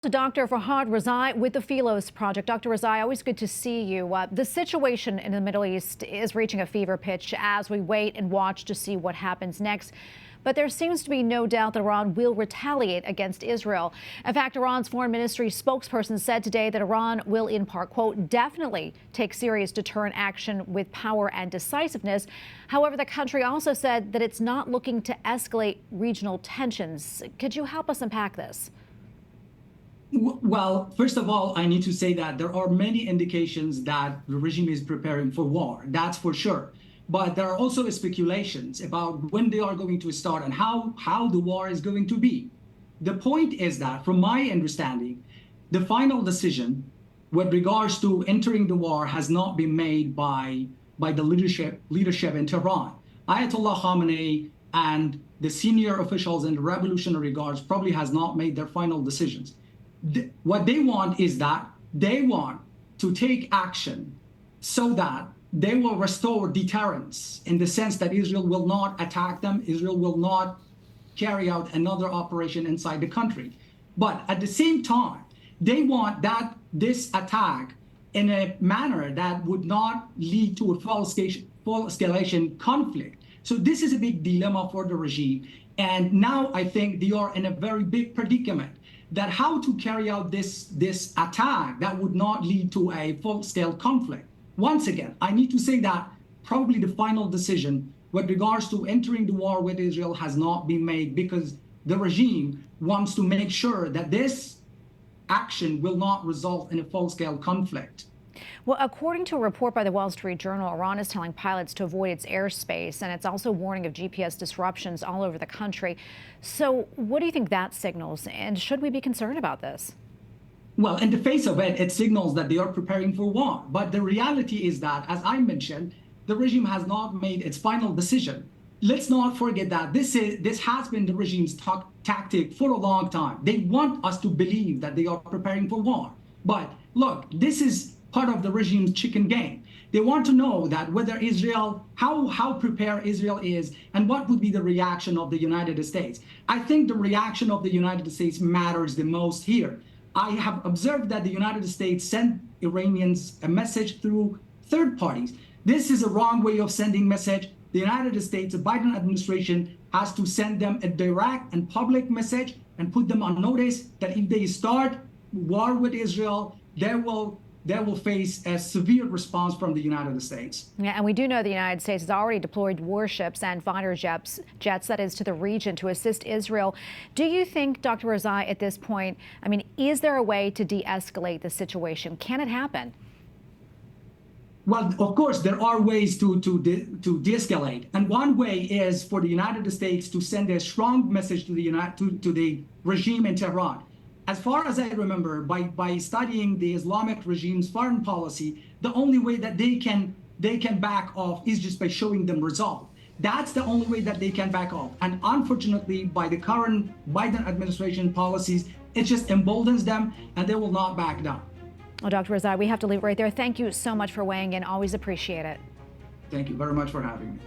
To Dr. Farhad Rezaei with the Philos Project. Dr. Rezaei, always good to see you. The situation in the Middle East is reaching a fever pitch as we wait and watch to see what happens next. But there seems to be no doubt that Iran will retaliate against Israel. In fact, Iran's foreign ministry spokesperson said today that Iran will, in part, quote, definitely take serious deterrent action with power and decisiveness. However, the country also said that it's not looking to escalate regional tensions. Could you help us unpack this? Well, first of all, I need to say that there are many indications that the regime is preparing for war. That's for sure. But there are also speculations about when they are going to start and how the war is going to be. The point is that, from my understanding, the final decision with regards to entering the war has not been made by the leadership in Tehran. Ayatollah Khamenei and the senior officials in the Revolutionary Guards probably has not made their final decisions. What they want is that they want to take action so that they will restore deterrence in the sense that Israel will not attack them, Israel will not carry out another operation inside the country. But at the same time, they want that this attack in a manner that would not lead to a full escalation conflict. So this is a big dilemma for the regime. And now I think they are in a very big predicament that how to carry out this attack that would not lead to a full-scale conflict. Once again, I need to say that probably the final decision with regards to entering the war with Israel has not been made because the regime wants to make sure that this action will not result in a full-scale conflict. Well, according to a report by the Wall Street Journal, Iran is telling pilots to avoid its airspace, and it's also warning of GPS disruptions all over the country. So what do you think that signals, and should we be concerned about this? Well, in the face of it, it signals that they are preparing for war. But the reality is that, as I mentioned, the regime has not made its final decision. Let's not forget that this has been the regime's tactic for a long time. They want us to believe that they are preparing for war. But look, this is part of the regime's chicken game. They want to know that whether Israel, how prepared Israel is, and what would be the reaction of the United States. I think the reaction of the United States matters the most here. I have observed that the United States sent Iranians a message through third parties. This is a wrong way of sending message. The United States, the Biden administration, has to send them a direct and public message and put them on notice that if they start war with Israel, they will face a severe response from the United States. Yeah, and we do know the United States has already deployed warships and fighter jets, that is, to the region to assist Israel. Do you think, Dr. Rezaei, at this point, is there a way to de-escalate the situation? Can it happen? Well, of course, there are ways to de-escalate. And one way is for the United States to send a strong message to the regime in Tehran. As far as I remember, by studying the Islamic regime's foreign policy, the only way that they can back off is just by showing them resolve. That's the only way that they can back off. And unfortunately, by the current Biden administration policies, it just emboldens them and they will not back down. Well, Dr. Rezaei, we have to leave it right there. Thank you so much for weighing in. Always appreciate it. Thank you very much for having me.